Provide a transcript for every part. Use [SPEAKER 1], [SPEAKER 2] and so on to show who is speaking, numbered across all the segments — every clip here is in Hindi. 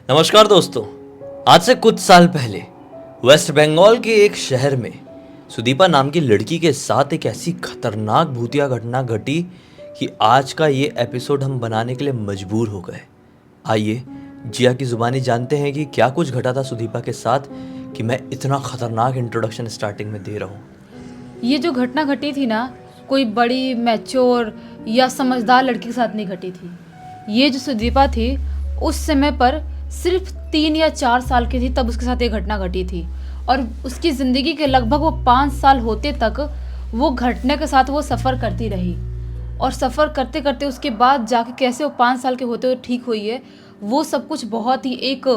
[SPEAKER 1] नमस्कार दोस्तों। आज से कुछ साल पहले वेस्ट बंगाल के एक शहर में सुदीपा नाम की लड़की के साथ एक ऐसी खतरनाक भूतिया घटना घटी कि आज का ये एपिसोड हम बनाने के लिए मजबूर हो गए। आइए जिया की जुबानी जानते हैं कि क्या कुछ घटा था सुदीपा के साथ कि मैं इतना खतरनाक इंट्रोडक्शन स्टार्टिंग में दे रहा हूँ।
[SPEAKER 2] ये जो घटना घटी थी ना, कोई बड़ी मैच्योर या समझदार लड़की के साथ नहीं घटी थी। ये जो सुदीपा थी उस समय पर सिर्फ 3 या 4 साल की थी तब उसके साथ ये घटना घटी थी, और उसकी ज़िंदगी के लगभग वो 5 साल होते तक वो घटने के साथ वो सफ़र करती रही। और सफ़र करते करते उसके बाद जाके कैसे वो 5 साल के होते हुए ठीक हुई है, वो सब कुछ बहुत ही एक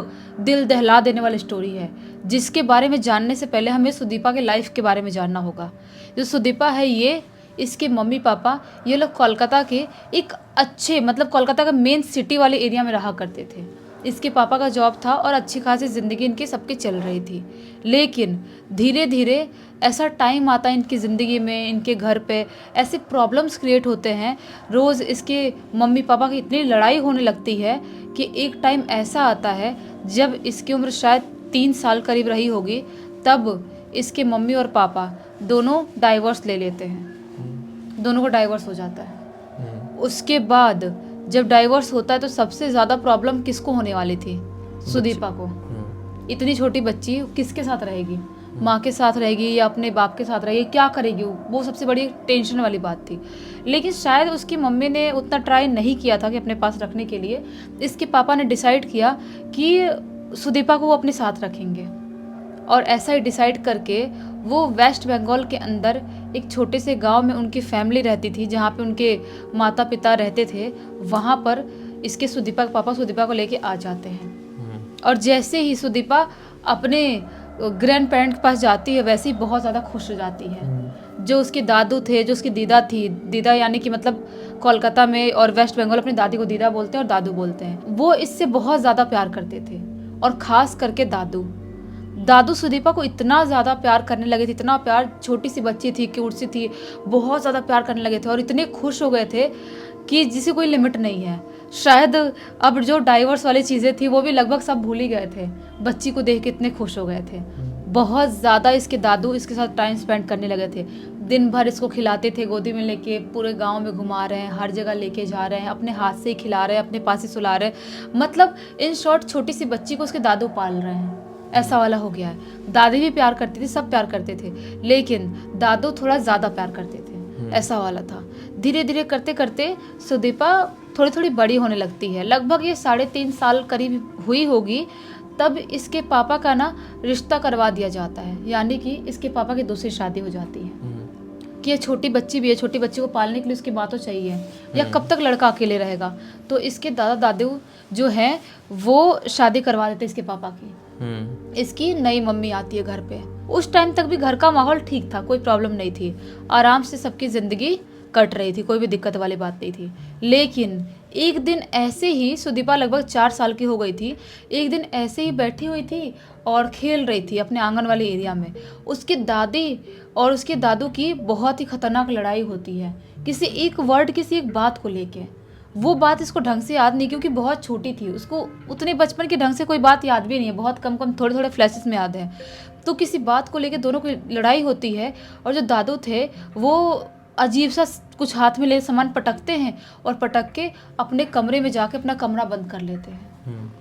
[SPEAKER 2] दिल दहला देने वाली स्टोरी है, जिसके बारे में जानने से पहले हमें सुदीपा के लाइफ के बारे में जानना होगा। जो सुदीपा है, ये इसके मम्मी पापा ये लोग कोलकाता के एक अच्छे कोलकाता का मेन सिटी वाले एरिया में रहा करते थे। इसके पापा का जॉब था और अच्छी खासी ज़िंदगी इनकी सबकी चल रही थी। लेकिन धीरे धीरे ऐसा टाइम आता है इनकी ज़िंदगी में, इनके घर पे ऐसे प्रॉब्लम्स क्रिएट होते हैं। रोज़ इसके मम्मी पापा की इतनी लड़ाई होने लगती है कि एक टाइम ऐसा आता है जब इसकी उम्र शायद 3 साल करीब रही होगी, तब इसके मम्मी और पापा दोनों डाइवोर्स ले लेते हैं। दोनों को डाइवोर्स हो जाता है। उसके बाद जब डाइवोर्स होता है तो सबसे ज़्यादा प्रॉब्लम किसको होने वाली थी? सुदीपा को। इतनी छोटी बच्ची किसके साथ रहेगी? माँ के साथ रहेगी या अपने बाप के साथ रहेगी? क्या करेगी? वो सबसे बड़ी टेंशन वाली बात थी। लेकिन शायद उसकी मम्मी ने उतना ट्राई नहीं किया था कि अपने पास रखने के लिए। इसके पापा ने डिसाइड किया कि सुदीपा को वो अपने साथ रखेंगे, और ऐसा ही डिसाइड करके वो वेस्ट बंगाल के अंदर एक छोटे से गांव में उनकी फैमिली रहती थी, जहाँ पे उनके माता पिता रहते थे। वहाँ पर इसके सुदीपा के पापा सुदीपा को लेके आ जाते हैं। और जैसे ही सुदीपा अपने ग्रैंड पेरेंट के पास जाती है, वैसे ही बहुत ज़्यादा खुश हो जाती है। जो उसके दादू थे, जो उसकी दीदा थी, दीदा यानी कि कोलकाता में और वेस्ट बंगाल अपनी दादी को दीदा बोलते हैं और दादू बोलते हैं, वो इससे बहुत ज़्यादा प्यार करते थे। और ख़ास करके दादू सुदीपा को इतना ज़्यादा प्यार करने लगे थे, इतना प्यार। छोटी सी बच्ची थी, क्यूट सी थी, बहुत ज़्यादा प्यार करने लगे थे और इतने खुश हो गए थे कि जिसे कोई लिमिट नहीं है। शायद अब जो डाइवोर्स वाली चीज़ें थी वो भी लगभग सब भूल ही गए थे। बच्ची को देख के इतने खुश हो गए थे। बहुत ज़्यादा इसके दादू इसके साथ टाइम स्पेंड करने लगे थे। दिन भर इसको खिलाते थे, गोदी में लेके पूरे गांव में घुमा रहे हैं, हर जगह लेके जा रहे हैं, अपने हाथ से ही खिला रहे हैं, अपने पास ही सुला रहे हैं। इन शॉर्ट छोटी सी बच्ची को उसके दादू पाल रहे हैं, ऐसा वाला हो गया है। दादी भी प्यार करती थी, सब प्यार करते थे, लेकिन दादू थोड़ा ज़्यादा प्यार करते थे, ऐसा वाला था। धीरे धीरे करते करते सुदीपा थोड़ी थोड़ी बड़ी होने लगती है। लगभग ये 3.5 साल करीब हुई होगी, तब इसके पापा का ना रिश्ता करवा दिया जाता है, यानी कि इसके पापा की दूसरी शादी हो जाती है। कि ये छोटी बच्ची भी है, छोटी बच्ची को पालने के लिए उसकी बात तो चाहिए, या कब तक लड़का अकेले रहेगा। तो इसके दादा दादू जो हैं वो शादी करवा देते इसके पापा की। इसकी नई मम्मी आती है घर पे। उस टाइम तक भी घर का माहौल ठीक था, कोई प्रॉब्लम नहीं थी, आराम से सबकी ज़िंदगी कट रही थी, कोई भी दिक्कत वाली बात नहीं थी। लेकिन एक दिन ऐसे ही, सुदीपा लगभग 4 साल की हो गई थी, एक दिन ऐसे ही बैठी हुई थी और खेल रही थी अपने आंगन वाले एरिया में। उसकी दादी और उसके दादू की बहुत ही खतरनाक लड़ाई होती है, किसी एक वर्ड, किसी एक बात को लेके। वो बात इसको ढंग से याद नहीं, क्योंकि बहुत छोटी थी, उसको उतने बचपन के ढंग से कोई बात याद भी नहीं है, बहुत कम कम थोड़े थोड़े फ्लैशेस में याद है। तो किसी बात को लेके दोनों की लड़ाई होती है, और जो दादू थे वो अजीब सा कुछ हाथ में ले सामान पटकते हैं और पटक के अपने कमरे में जाके अपना कमरा बंद कर लेते हैं।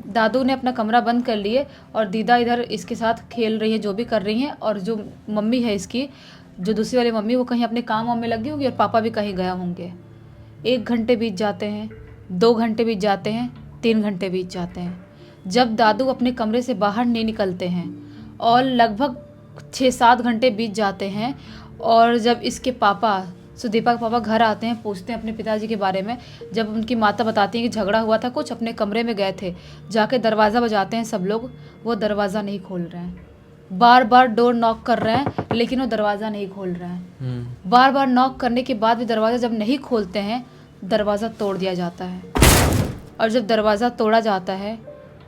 [SPEAKER 2] दादू ने अपना कमरा बंद कर लिए और दीदा इधर इसके साथ खेल रही है, जो भी कर रही हैं, और जो मम्मी है इसकी, जो दूसरी वाली मम्मी, वो कहीं अपने काम वाम में लगी होंगी और पापा भी कहीं गया होंगे। 1 घंटे बीत जाते हैं, 2 घंटे बीत जाते हैं, 3 घंटे बीत जाते हैं, जब दादू अपने कमरे से बाहर नहीं निकलते हैं, और लगभग 6-7 घंटे बीत जाते हैं। और जब इसके पापा, सुदीपा के पापा घर आते हैं, पूछते हैं अपने पिताजी के बारे में। जब उनकी माता बताती हैं कि झगड़ा हुआ था कुछ, अपने कमरे में गए थे, जाके दरवाज़ा बजाते हैं सब लोग, वो दरवाज़ा नहीं खोल रहे हैं। बार बार डोर नॉक कर रहे हैं, लेकिन वो दरवाज़ा नहीं खोल रहे हैं। बार बार नॉक करने के बाद भी दरवाज़ा जब नहीं खोलते हैं, दरवाज़ा तोड़ दिया जाता है। और जब दरवाज़ा तोड़ा जाता है,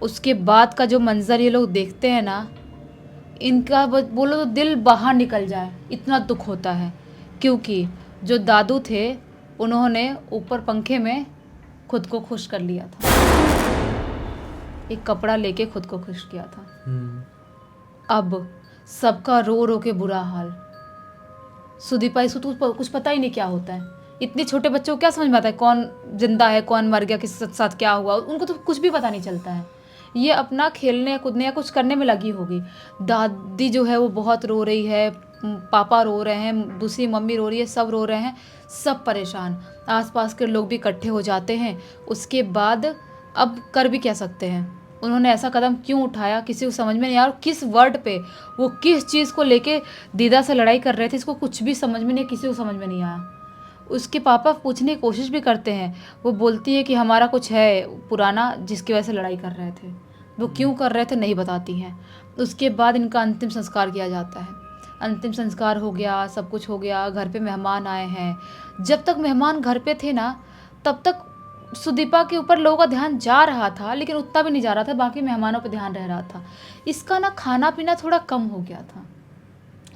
[SPEAKER 2] उसके बाद का जो मंज़र ये लोग देखते हैं ना, इनका बोलो तो दिल बाहर निकल जाए, इतना दुख होता है। क्योंकि जो दादू थे उन्होंने ऊपर पंखे में खुद को खुश कर लिया था। एक कपड़ा लेके खुद को खुश किया था। अब सबका रो रो के बुरा हाल। सुदीपा, इसको तो कुछ पता ही नहीं क्या होता है। इतने छोटे बच्चों को क्या समझ में आता है कौन जिंदा है, कौन मर गया, किस साथ क्या हुआ, उनको तो कुछ भी पता नहीं चलता है। ये अपना खेलने कूदने या कुछ करने में लगी होगी। दादी जो है वो बहुत रो रही है, पापा रो रहे हैं, दूसरी मम्मी रो रही है, सब रो रहे हैं, सब परेशान। आसपास के लोग भी इकट्ठे हो जाते हैं। उसके बाद अब कर भी क्या सकते हैं, उन्होंने ऐसा कदम क्यों उठाया किसी को समझ में नहीं आया। और किस वर्ड पे वो किस चीज़ को लेके दीदा से लड़ाई कर रहे थे, इसको कुछ भी समझ में नहीं, किसी को समझ में नहीं आया। उसके पापा पूछने की कोशिश भी करते हैं। वो बोलती है कि हमारा कुछ है पुराना जिसकी वजह से लड़ाई कर रहे थे, वो क्यों कर रहे थे नहीं बताती हैं। उसके बाद इनका अंतिम संस्कार किया जाता है। अंतिम संस्कार हो गया, सब कुछ हो गया, घर पे मेहमान आए हैं। जब तक मेहमान घर पे थे ना, तब तक सुदीपा के ऊपर लोगों का ध्यान जा रहा था, लेकिन उतना भी नहीं जा रहा था, बाकी मेहमानों पे ध्यान रह रहा था। इसका ना खाना पीना थोड़ा कम हो गया था।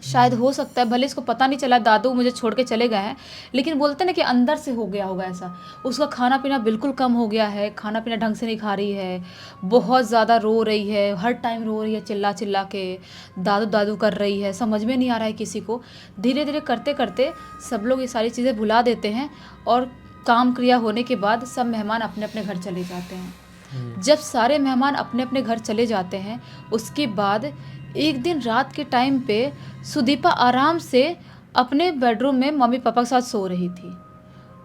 [SPEAKER 2] शायद हो सकता है, भले इसको पता नहीं चला दादू मुझे छोड़ के चले गए हैं, लेकिन बोलते ना कि अंदर से हो गया होगा ऐसा। उसका खाना पीना बिल्कुल कम हो गया है, खाना पीना ढंग से नहीं खा रही है, बहुत ज़्यादा रो रही है, हर टाइम रो रही है, चिल्ला चिल्ला के दादू दादू कर रही है। समझ में नहीं आ रहा है किसी को। धीरे धीरे करते करते सब लोग ये सारी चीज़ें भुला देते हैं और काम क्रिया होने के बाद सब मेहमान अपने अपने घर चले जाते हैं। जब सारे मेहमान अपने अपने घर चले जाते हैं, उसके बाद एक दिन रात के टाइम पे सुदीपा आराम से अपने बेडरूम में मम्मी पापा के साथ सो रही थी।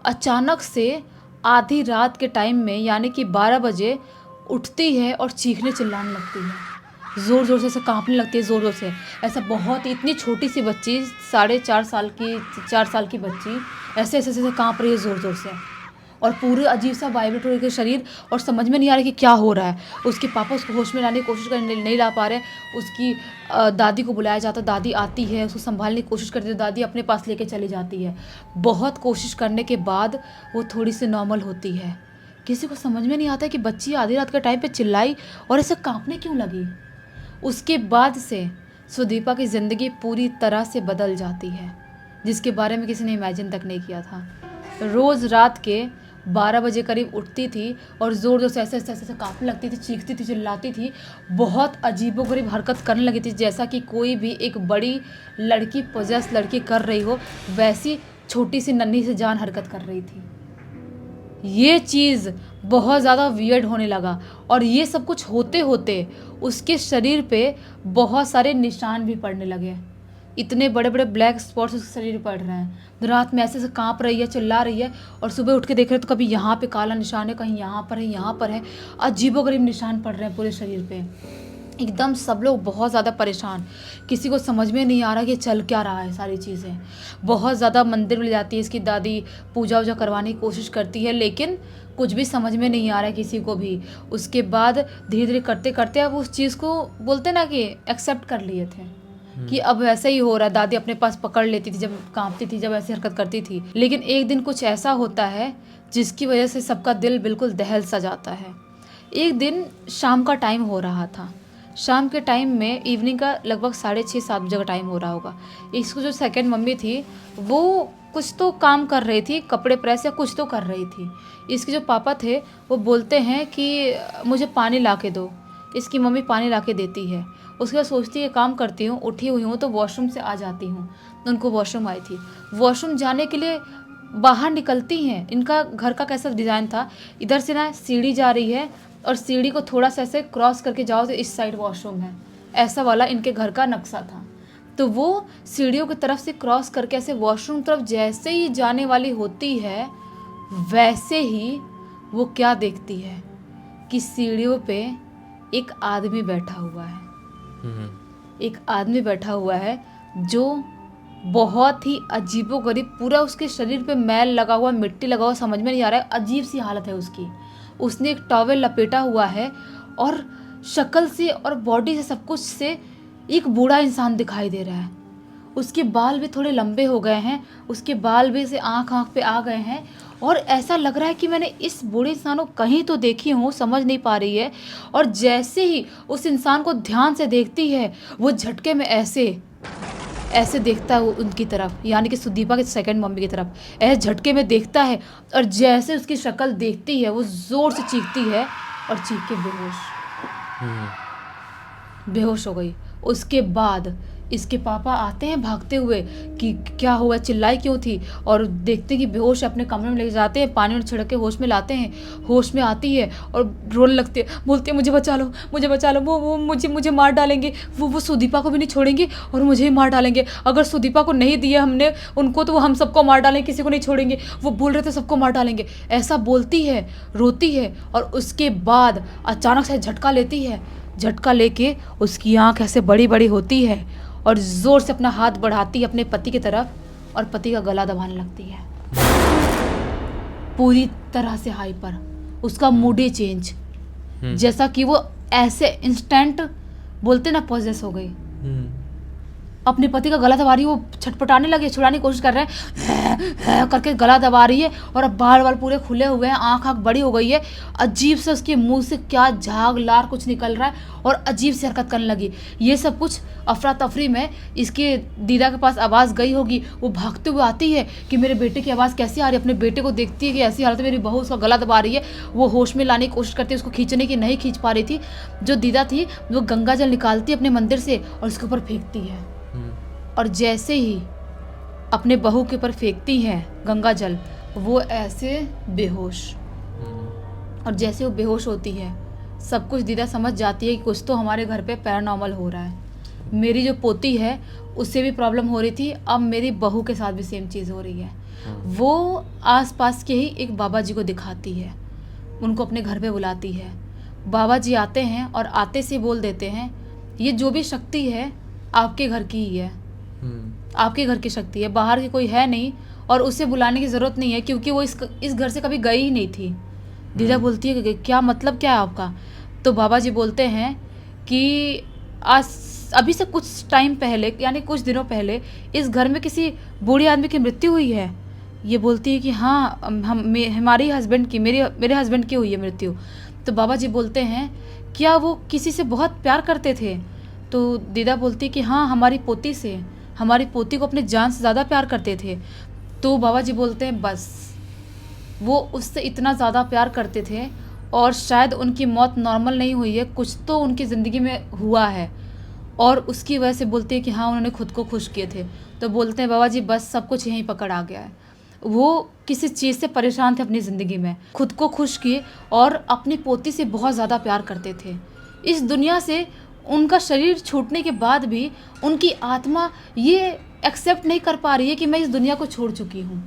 [SPEAKER 2] अचानक से आधी रात के टाइम में यानी कि 12 बजे उठती है और चीखने चिल्लाने लगती है, ज़ोर ज़ोर से, ऐसे कांपने लगती है ज़ोर ज़ोर से। ऐसा बहुत इतनी छोटी सी बच्ची, 4.5 साल की 4 साल की बच्ची ऐसे ऐसे ऐसे कांप रही है ज़ोर ज़ोर से, और पूरे अजीब सा वाइब्रेट हो रही है शरीर, और समझ में नहीं आ रहा कि क्या हो रहा है। उसके पापा उसको होश में लाने की कोशिश कर नहीं ला पा रहे। उसकी दादी को बुलाया जाता, दादी आती है, उसको संभालने की कोशिश करती है, दादी अपने पास लेके चली जाती है। बहुत कोशिश करने के बाद वो थोड़ी सी नॉर्मल होती है। किसी को समझ में नहीं आता कि बच्ची आधी रात के टाइम पे चिल्लाई और ऐसे कांपने क्यों लगी। उसके बाद से सुदीपा की ज़िंदगी पूरी तरह से बदल जाती है, जिसके बारे में किसी ने इमेजिन तक नहीं किया था। रोज़ रात के 12 बजे करीब उठती थी और ज़ोर ज़ोर से ऐसे ऐसे ऐसे कांपने लगती थी, चीखती थी, चिल्लाती थी, बहुत अजीबोगरीब हरकत करने लगी थी, जैसा कि कोई भी एक बड़ी लड़की पोजेस लड़की कर रही हो, वैसी छोटी सी नन्ही सी जान हरकत कर रही थी। ये चीज़ बहुत ज़्यादा वियर्ड होने लगा, और ये सब कुछ होते होते उसके शरीर पे बहुत सारे निशान भी पड़ने लगे। इतने बड़े बड़े ब्लैक स्पॉट्स उसके शरीर पर पड़ रहे हैं। रात में ऐसे ऐसे कांप रही है, चिल्ला रही है, और सुबह उठ के देख रहे तो कभी यहाँ पे काला निशान है, कहीं यहाँ पर है, यहाँ पर है, अजीबोगरीब निशान पड़ रहे हैं पूरे शरीर पे। एकदम सब लोग बहुत ज़्यादा परेशान, किसी को समझ में नहीं आ रहा कि चल क्या रहा है सारी चीज़ें। बहुत ज़्यादा मंदिर में ले जाती है इसकी दादी, पूजा वूजा करवाने की कोशिश करती है, लेकिन कुछ भी समझ में नहीं आ रहा है किसी को भी। उसके बाद धीरे धीरे करते करते अब उस चीज़ को बोलते ना कि एक्सेप्ट कर लिए थे कि अब ऐसा ही हो रहा है। दादी अपने पास पकड़ लेती थी जब कांपती थी, जब ऐसी हरकत करती थी। लेकिन एक दिन कुछ ऐसा होता है जिसकी वजह से सबका दिल बिल्कुल दहल सा जाता है। एक दिन शाम का टाइम हो रहा था। शाम के टाइम में इवनिंग का लगभग 6:30-7 बजे का टाइम हो रहा होगा। इसको जो सेकंड मम्मी थी वो कुछ तो काम कर रही थी, कपड़े प्रेस या कुछ तो कर रही थी। इसके जो पापा थे वो बोलते हैं कि मुझे पानी ला के दो। इसकी मम्मी पानी ला के देती है। उसके बाद सोचती है काम करती हूँ, उठी हुई हूँ तो वॉशरूम से आ जाती हूँ। उनको वॉशरूम आई थी, वॉशरूम जाने के लिए बाहर निकलती हैं। इनका घर का कैसा डिज़ाइन था, इधर से ना सीढ़ी जा रही है और सीढ़ी को थोड़ा सा ऐसे क्रॉस करके जाओ तो इस साइड वॉशरूम है, ऐसा वाला इनके घर का नक्शा था। तो वो सीढ़ियों की तरफ से क्रॉस करके ऐसे वॉशरूम तरफ जैसे ही जाने वाली होती है, वैसे ही वो क्या देखती है कि सीढ़ियों पे एक आदमी बैठा हुआ है। एक आदमी बैठा हुआ है जो बहुत ही अजीबोगरीब, पूरा उसके शरीर पे मैल लगा हुआ, मिट्टी लगा हुआ, समझ में नहीं आ रहा है, अजीब सी हालत है उसकी। उसने एक टॉवेल लपेटा हुआ है और शक्ल से और बॉडी से सब कुछ से एक बूढ़ा इंसान दिखाई दे रहा है। उसके बाल भी थोड़े लंबे हो गए हैं, उसके बाल भी से आँख पे आ गए हैं, और ऐसा लग रहा है कि मैंने इस बूढ़े इंसान को कहीं तो देखी हूँ, समझ नहीं पा रही है। और जैसे ही उस इंसान को ध्यान से देखती है, वो झटके में ऐसे देखता है उनकी तरफ, यानी कि सुदीपा के सेकंड मम्मी की तरफ, ऐसे झटके में देखता है, और जैसे उसकी शक्ल देखती है वो ज़ोर से चीखती है और चीख के बेहोश। बेहोश हो गई। उसके बाद इसके पापा आते हैं भागते हुए कि क्या हुआ, चिल्लाई क्यों थी, और देखते कि बेहोश है, अपने कमरे में ले जाते हैं, पानी में छिड़क के होश में लाते हैं। होश में आती है और रोने लगती है, बोलती है मुझे बचा लो, मुझे बचा लो, वो मुझे मार डालेंगे, वो सुदीपा को भी नहीं छोड़ेंगे और मुझे ही मार डालेंगे। अगर सुदीपा को नहीं दिया हमने उनको तो वो हम सबको मार डालेंगे, किसी को नहीं छोड़ेंगे, वो बोल रहे थे सबको मार डालेंगे। ऐसा बोलती है, रोती है, और उसके बाद अचानक से झटका लेती है। झटका लेके उसकी आंख ऐसे बड़ी बड़ी होती है और जोर से अपना हाथ बढ़ाती है अपने पति की तरफ और पति का गला दबाने लगती है। पूरी तरह से हाइपर, उसका मूड ही चेंज, जैसा कि वो ऐसे इंस्टेंट बोलते ना पॉजेस हो गई। अपने पति का गला दबा रही है, वो छटपटाने लगे, छुड़ाने की कोशिश कर रहे हैं, करके गला दबा रही है और अब बाल पूरे खुले हुए हैं, आँख बड़ी हो गई है। अजीब से उसके मुंह से क्या झाग लार कुछ निकल रहा है और अजीब सी हरकत करने लगी। ये सब कुछ अफरा तफरी में इसके दीदा के पास आवाज़ गई होगी। वो भागते हुए आती है कि मेरे बेटे की आवाज़ कैसी आ रही है। अपने बेटे को देखती है कि ऐसी हालत में मेरी बहू उसका गला दबा रही है। वो होश में लाने की कोशिश करती है, उसको खींचने की नहीं खींच पा रही थी। जो दीदा थी वो गंगा जल निकालती है अपने मंदिर से और उसके ऊपर फेंकती है, और जैसे ही अपने बहू के ऊपर फेंकती है गंगा जल, वो ऐसे बेहोश, और जैसे वो बेहोश होती है सब कुछ दीदा समझ जाती है कि कुछ तो हमारे घर पे पैरानॉर्मल हो रहा है। मेरी जो पोती है उससे भी प्रॉब्लम हो रही थी, अब मेरी बहू के साथ भी सेम चीज़ हो रही है। वो आसपास के ही एक बाबा जी को दिखाती है, उनको अपने घर पे बुलाती है। बाबा जी आते हैं और आते से बोल देते हैं ये जो भी शक्ति है आपके घर की ही है, आपके घर की शक्ति है, बाहर की कोई है नहीं, और उसे बुलाने की ज़रूरत नहीं है क्योंकि वो इस घर से कभी गई ही नहीं थी। दीदा बोलती है कि क्या मतलब क्या है आपका? तो बाबा जी बोलते हैं कि आज अभी से कुछ टाइम पहले, यानी कुछ दिनों पहले, इस घर में किसी बूढ़े आदमी की मृत्यु हुई है। ये बोलती है कि हाँ हमारी हस्बैंड की, मेरे हस्बैंड की हुई है मृत्यु। तो बाबा जी बोलते हैं क्या वो किसी से बहुत प्यार करते थे? तो दीदा बोलती है कि हाँ हमारी पोती से, हमारी पोती को अपने जान से ज़्यादा प्यार करते थे। तो बाबा जी बोलते हैं बस वो उससे इतना ज़्यादा प्यार करते थे और शायद उनकी मौत नॉर्मल नहीं हुई है, कुछ तो उनकी ज़िंदगी में हुआ है, और उसकी वजह से बोलती है कि हाँ उन्होंने खुद को खुश किए थे। तो बोलते हैं बाबा जी बस सब कुछ यहीं पकड़ आ गया है। वो किसी चीज़ से परेशान थे अपनी ज़िंदगी में, खुद को खुश किए और अपनी पोती से बहुत ज़्यादा प्यार करते थे। इस दुनिया से उनका शरीर छूटने के बाद भी उनकी आत्मा ये एक्सेप्ट नहीं कर पा रही है कि मैं इस दुनिया को छोड़ चुकी हूँ,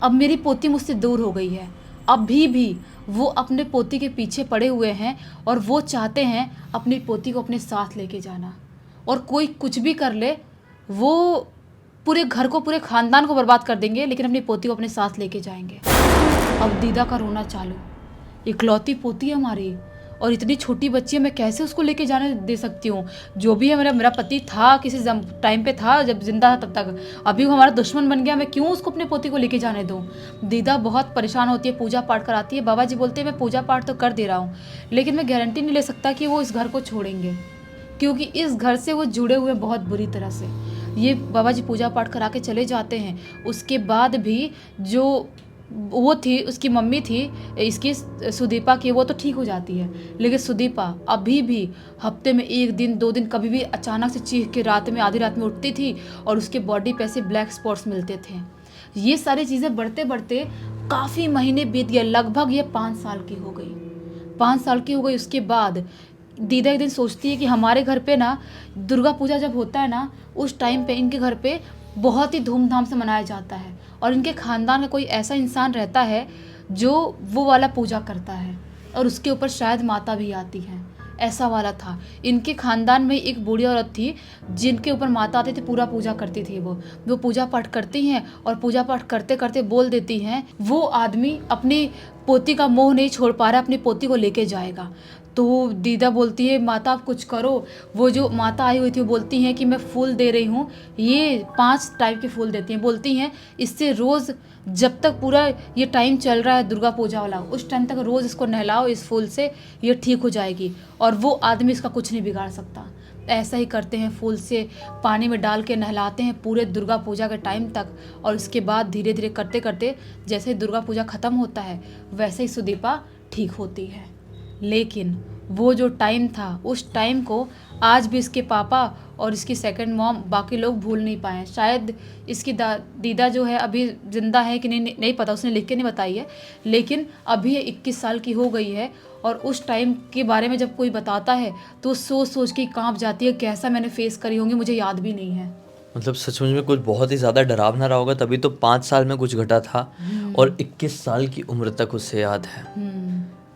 [SPEAKER 2] अब मेरी पोती मुझसे दूर हो गई है। अभी भी वो अपने पोती के पीछे पड़े हुए हैं और वो चाहते हैं अपनी पोती को अपने साथ लेके जाना, और कोई कुछ भी कर ले वो पूरे घर को, पूरे ख़ानदान को बर्बाद कर देंगे, लेकिन अपनी पोती को अपने साथ लेके जाएंगे। अब दीदा का रोना चालू, इकलौती पोती है हमारी और इतनी छोटी बच्ची है, मैं कैसे उसको लेके जाने दे सकती हूँ? जो भी है मेरा पति था, किसी टाइम पे था जब जिंदा था तब तक, अभी वो हमारा दुश्मन बन गया, मैं क्यों उसको अपने पोती को लेके जाने दूँ? दीदा बहुत परेशान होती है, पूजा पाठ कराती है। बाबा जी बोलते हैं मैं पूजा पाठ तो कर दे रहा हूँ, लेकिन मैं गारंटी नहीं ले सकता कि वो इस घर को छोड़ेंगे, क्योंकि इस घर से वो जुड़े हुए बहुत बुरी तरह से। ये बाबा जी पूजा पाठ करा के चले जाते हैं। उसके बाद भी जो वो थी, उसकी मम्मी थी इसकी सुदीपा की, वो तो ठीक हो जाती है, लेकिन सुदीपा अभी भी हफ्ते में 1 दिन 2 दिन कभी भी अचानक से चीख के रात में, आधी रात में उठती थी और उसके बॉडी पे ऐसे ब्लैक स्पॉट्स मिलते थे। ये सारी चीज़ें बढ़ते बढ़ते काफ़ी महीने बीत गए, लगभग ये 5 साल की हो गई। 5 साल की हो गई। उसके बाद दीदा एक दिन सोचती है कि हमारे घर पे ना दुर्गा पूजा जब होता है ना, उस टाइम पे इनके घर पे बहुत ही धूमधाम से मनाया जाता है, और इनके ख़ानदान में कोई ऐसा इंसान रहता है जो वो वाला पूजा करता है, और उसके ऊपर शायद माता भी आती है, ऐसा वाला था। इनके ख़ानदान में एक बूढ़ी औरत थी जिनके ऊपर माता आती थी, पूरा पूजा करती थी। वो पूजा पाठ करती हैं और पूजा पाठ करते करते बोल देती हैं वो आदमी अपनी पोती का मोह नहीं छोड़ पा रहा, अपनी पोती को लेके जाएगा। तो दीदा बोलती है माता आप कुछ करो। वो जो माता आई हुई थी वो बोलती हैं कि मैं फूल दे रही हूँ, ये 5 टाइप के फूल देती हैं। बोलती हैं इससे रोज़ जब तक पूरा ये टाइम चल रहा है दुर्गा पूजा वाला, उस टाइम तक रोज़ इसको नहलाओ इस फूल से, ये ठीक हो जाएगी और वो आदमी इसका कुछ नहीं बिगाड़ सकता। ऐसा ही करते हैं, फूल से पानी में डाल के नहलाते हैं पूरे दुर्गा पूजा के टाइम तक, और उसके बाद धीरे धीरे करते करते जैसे ही दुर्गा पूजा ख़त्म होता है वैसे ही सुदीपा ठीक होती है। लेकिन वो जो टाइम था उस टाइम को आज भी इसके पापा और इसकी सेकंड मॉम बाकी लोग भूल नहीं पाए। शायद इसकी दीदा जो है अभी ज़िंदा है कि नहीं पता, उसने लिख के नहीं बताई है, लेकिन अभी 21 साल की हो गई है और उस टाइम के बारे में जब कोई बताता है तो सोच सोच के कांप जाती है, कैसा मैंने फेस करी होंगी मुझे याद भी नहीं है।
[SPEAKER 1] मतलब सचमुच में कुछ बहुत ही ज़्यादा डरावना रहा होगा, तभी तो 5 साल में कुछ घटा था और 21 साल की उम्र तक उसे याद है।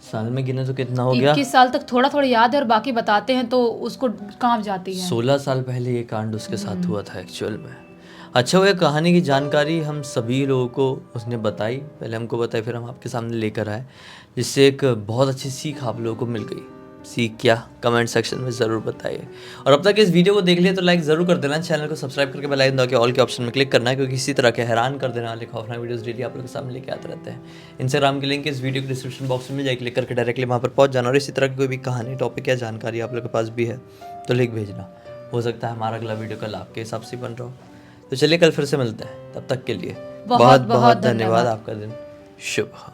[SPEAKER 1] साल में गिने तो कितना हो गया?
[SPEAKER 2] 21 साल तक थोड़ा थोड़ा याद है और बाकी बताते हैं तो उसको कांप जाती है।
[SPEAKER 1] 16 साल पहले ये कांड उसके साथ हुआ था एक्चुअल में। अच्छा, वो ये कहानी की जानकारी हम सभी लोगों को उसने बताई, पहले हमको बताई फिर हम आपके सामने लेकर आए, जिससे एक बहुत अच्छी सीख आप लोगों को मिल गई। सीख क्या, कमेंट सेक्शन में ज़रूर बताइए। और अब तक इस वीडियो को देख लिया तो लाइक ज़रूर कर देना, चैनल को सब्सक्राइब करके बेल आइकन दबा के ऑल के ऑप्शन में क्लिक करना है, क्योंकि इसी तरह के हैरान कर देने वाले खौफनाक वीडियोस डेली आप लोगों के सामने लेके आते रहते हैं। इंस्टाग्राम की लिंक इस वीडियो के डिस्क्रिप्शन बॉक्स में जाए, क्लिक करके डायरेक्टली वहाँ पर पहुँच जाना। और इसी तरह की कोई भी कहानी, टॉपिक या जानकारी आप लोग के पास भी है तो लिख भेजना, हो सकता है हमारा अगला वीडियो कल आपके हिसाब से बन रहा हो। तो चलिए कल फिर से मिलते हैं, तब तक के लिए बहुत बहुत धन्यवाद। आपका दिन शुभ हो।